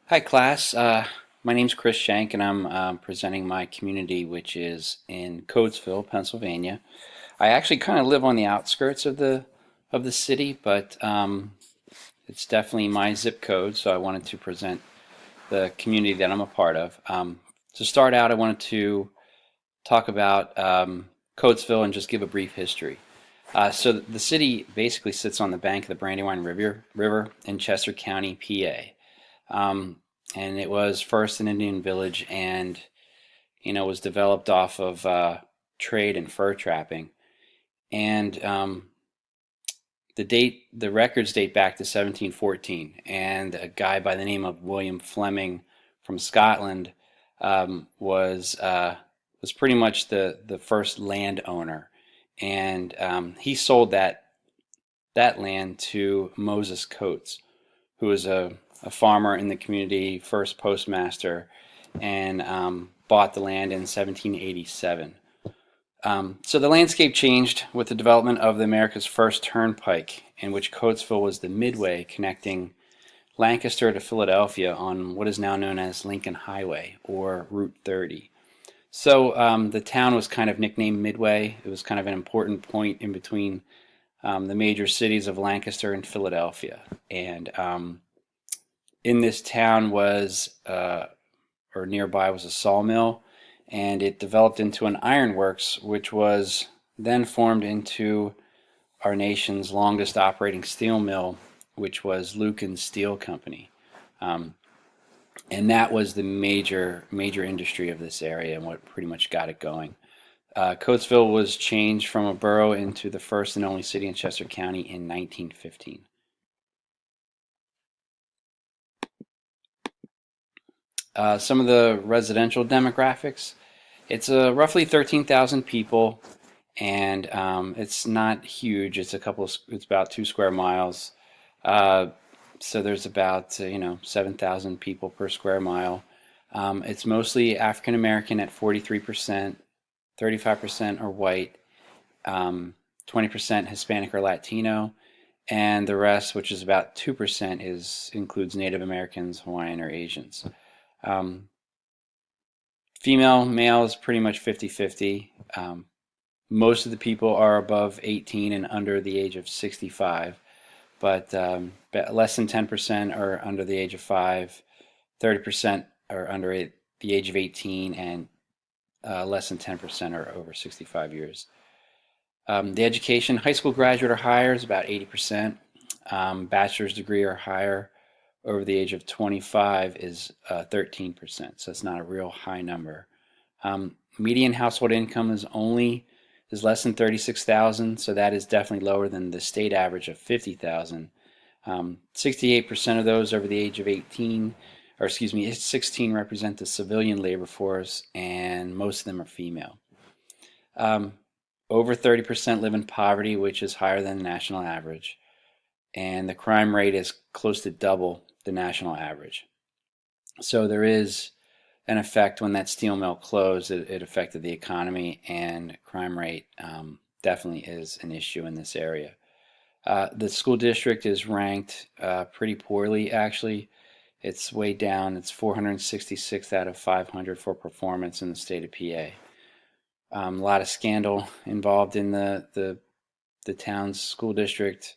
Hi, class. My name's Chris Shank, and I'm presenting my community, which is in Coatesville, Pennsylvania. I actually kind of live on the outskirts of the city, but it's definitely my zip code, so I wanted to present the community that I'm a part of. To start out, I wanted to talk about Coatesville and just give a brief history. So the city basically sits on the bank of the Brandywine River in Chester County, PA. Um, and it was first an Indian village, and was developed off of trade and fur trapping. And the records date back to 1714, and a guy by the name of William Fleming from Scotland was pretty much the first landowner, and he sold that land to Moses Coates, who was a farmer in the community, first postmaster, and bought the land in 1787. So the landscape changed with the development of the America's first turnpike, in which Coatesville was the midway connecting Lancaster to Philadelphia on what is now known as Lincoln Highway or Route 30. So the town was kind of nicknamed Midway. It was kind of an important point in between the major cities of Lancaster and Philadelphia. And in this town or nearby was a sawmill, and it developed into an ironworks, which was then formed into our nation's longest operating steel mill, which was Lucan Steel Company. Um, and that was the major industry of this area and what pretty much got it going. Coatesville was changed from a borough into the first and only city in Chester County in 1915. Some of the residential demographics. It's roughly 13,000 people, and it's not huge. It's about 2 square miles. Uh, so there's about 7,000 people per square mile. It's mostly African American at 43%, 35% are white, 20% Hispanic or Latino, and the rest, which is about 2%, is includes Native Americans, Hawaiian, or Asians. Um, Female, male is pretty much 50-50. Most of the people are above 18 and under the age of 65, but less than 10% are under the age of 5, 30% are under the age of 18, and less than 10% are over 65 years. The education, high school graduate or higher is about 80%. Bachelor's degree or higher over the age of 25 is 13%. So it's not a real high number. Median household income is less than 36,000, so that is definitely lower than the state average of 50,000. 68% of those over the age of 18, or excuse me, 16 represent the civilian labor force, and most of them are female. Um, Over 30% live in poverty, which is higher than the national average, and the crime rate is close to double the national average. So there is an effect when that steel mill closed. It affected the economy, and crime rate definitely is an issue in this area. The school district is ranked pretty poorly, actually. It's way down. It's 466 out of 500 for performance in the state of PA. A lot of scandal involved in the town's school district,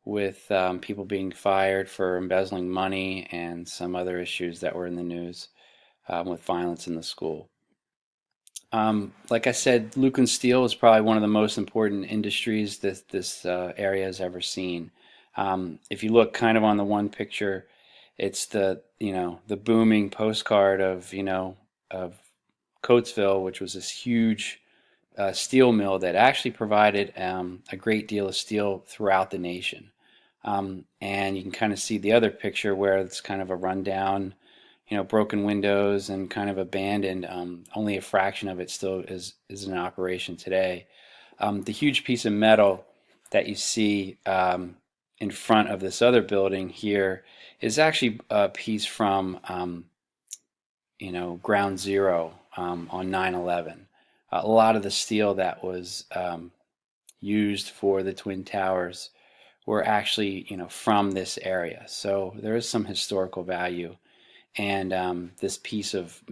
with people being fired for embezzling money and some other issues that were in the news with violence in the school. Like I said, Lucan Steel is probably one of the most important industries that this area has ever seen. If you look kind of on the one picture, it's the booming postcard of Coatesville, which was this huge steel mill that actually provided a great deal of steel throughout the nation. And you can kind of see the other picture where it's kind of a rundown, broken windows and kind of abandoned. Only a fraction of it still is in operation today. The huge piece of metal that you see in front of this other building here is actually a piece from Ground Zero on 9/11. A lot of the steel that was used for the Twin Towers were actually from this area. So there is some historical value And this piece of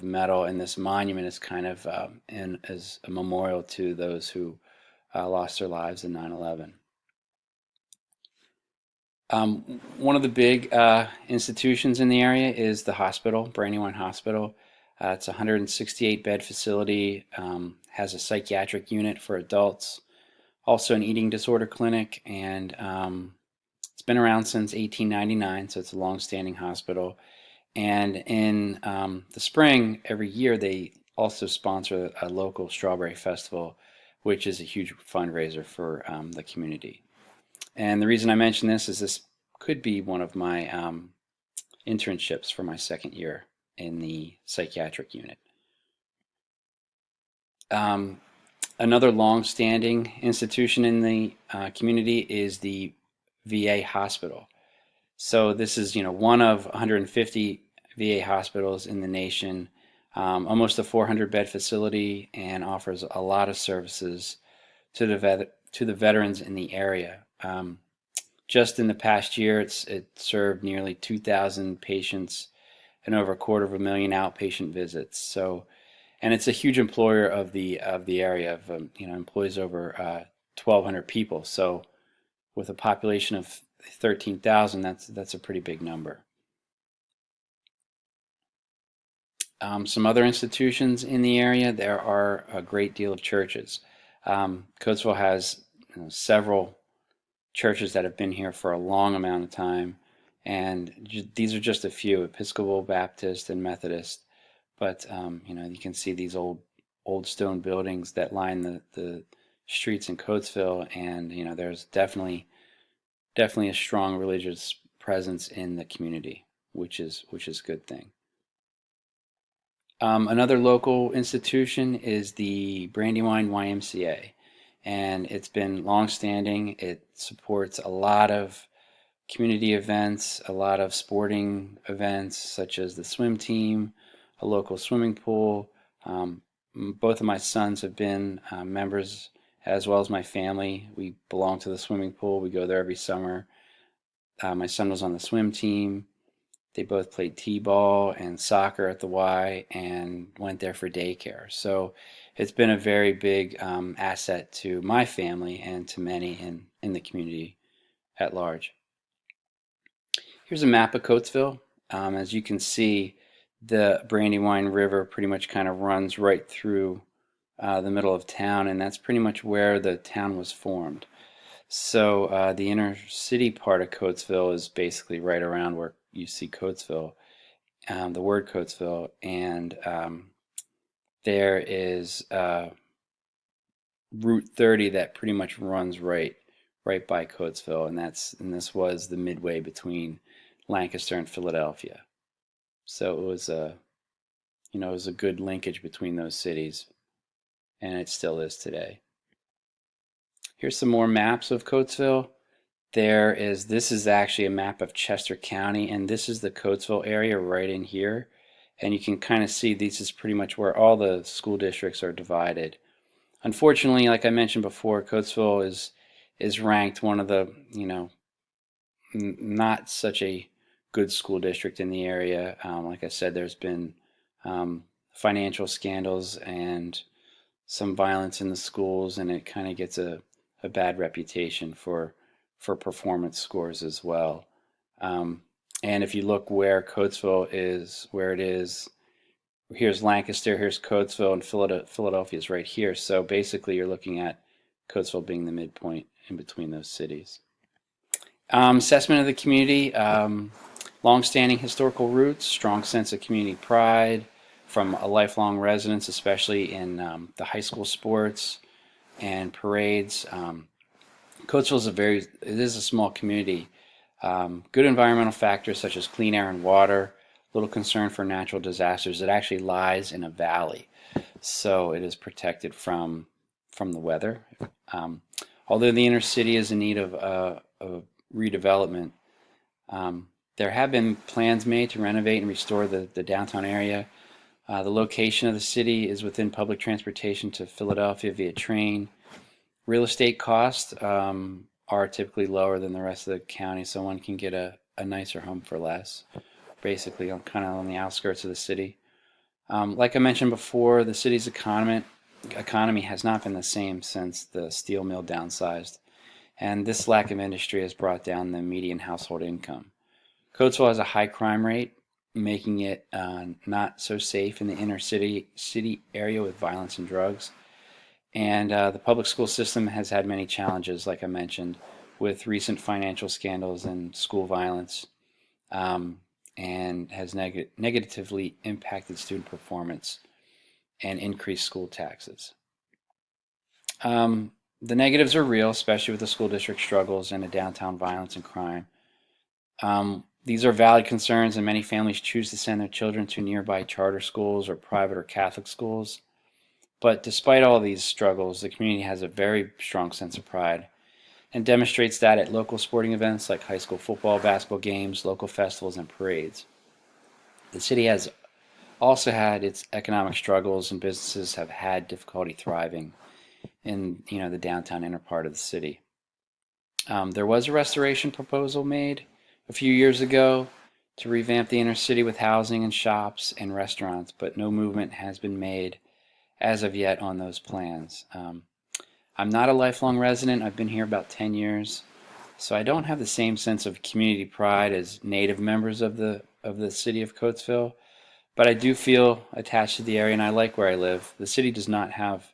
metal and this monument is kind of as a memorial to those who lost their lives in 9/11. One of the big institutions in the area is the hospital, Brandywine Hospital. It's a 168 bed facility, has a psychiatric unit for adults, also an eating disorder clinic, and it's been around since 1899, so it's a long-standing hospital. And in the spring, every year, they also sponsor a local strawberry festival, which is a huge fundraiser for the community. And the reason I mention this could be one of my internships for my second year in the psychiatric unit. Another long-standing institution in the community is the VA hospital. So this is, one of 150 VA hospitals in the nation, almost a 400-bed facility, and offers a lot of services to the veterans in the area. Just in the past year, it served nearly 2,000 patients and over 250,000 outpatient visits. So, and it's a huge employer of the area. Of employs over 1,200 people. So, with a population of 13,000, that's a pretty big number. Some other institutions in the area, there are a great deal of churches. Coatesville has several churches that have been here for a long amount of time, and these are just a few: Episcopal, Baptist, and Methodist. But you can see these old stone buildings that line the streets in Coatesville, and there's definitely a strong religious presence in the community, which is a good thing. Another local institution is the Brandywine YMCA, and it's been long-standing. It supports a lot of community events, a lot of sporting events, such as the swim team, a local swimming pool. Both of my sons have been members, as well as my family. We belong to the swimming pool. We go there every summer. My son was on the swim team. They both played t-ball and soccer at the Y and went there for daycare. So it's been a very big asset to my family and to many in the community at large. Here's a map of Coatesville. As you can see, the Brandywine River pretty much kind of runs right through the middle of town, and that's pretty much where the town was formed. So the inner city part of Coatesville is basically right around where you see Coatesville, the word Coatesville, and there is Route 30 that pretty much runs right by Coatesville, and this was the midway between Lancaster and Philadelphia. So it was a good linkage between those cities, and it still is today. Here's some more maps of Coatesville. This is actually a map of Chester County, and this is the Coatesville area right in here. And you can kind of see this is pretty much where all the school districts are divided. Unfortunately, like I mentioned before, Coatesville is ranked one of the, not such a good school district in the area. Like I said, there's been financial scandals and some violence in the schools, and it kind of gets a bad reputation for performance scores as well. And if you look where Coatesville is, where it is, here's Lancaster, here's Coatesville, and Philadelphia is right here. So basically you're looking at Coatesville being the midpoint in between those cities. Assessment of the community, long-standing historical roots, strong sense of community pride from a lifelong residents, especially in the high school sports and parades. Coatesville is a small community. Good environmental factors such as clean air and water, little concern for natural disasters. It actually lies in a valley, so it is protected from the weather. Although the inner city is in need of redevelopment, there have been plans made to renovate and restore the downtown area. The location of the city is within public transportation to Philadelphia via train. Real estate costs are typically lower than the rest of the county, so one can get a nicer home for less. basically kind of on the outskirts of the city. Like I mentioned before, the city's economy has not been the same since the steel mill downsized, and this lack of industry has brought down the median household income. Coatesville has a high crime rate, making it not so safe in the inner city area with violence and drugs. And the public school system has had many challenges, like I mentioned, with recent financial scandals and school violence, um, and has negatively impacted student performance and increased school taxes. The negatives are real, especially with the school district struggles and the downtown violence and crime. These are valid concerns, and many families choose to send their children to nearby charter schools or private or Catholic schools. But despite all these struggles, the community has a very strong sense of pride and demonstrates that at local sporting events like high school football, basketball games, local festivals, and parades. The city has also had its economic struggles, and businesses have had difficulty thriving in the downtown inner part of the city. There was a restoration proposal made a few years ago to revamp the inner city with housing and shops and restaurants, but no movement has been made as of yet on those plans. I'm not a lifelong resident. I've been here about 10 years, so I don't have the same sense of community pride as native members of the city of Coatesville, but I do feel attached to the area and I like where I live. The city does not have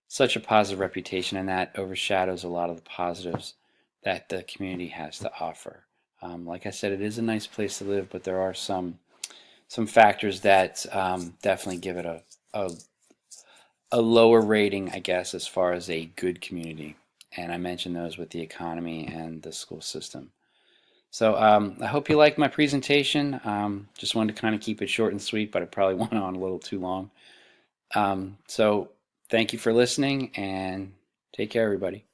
such a positive reputation, and that overshadows a lot of the positives that the community has to offer. Like I said, it is a nice place to live, but there are some factors that definitely give it a lower rating, I guess, as far as a good community. And I mentioned those with the economy and the school system. So I hope you liked my presentation. Just wanted to kind of keep it short and sweet, but I probably went on a little too long. So thank you for listening, and take care, everybody.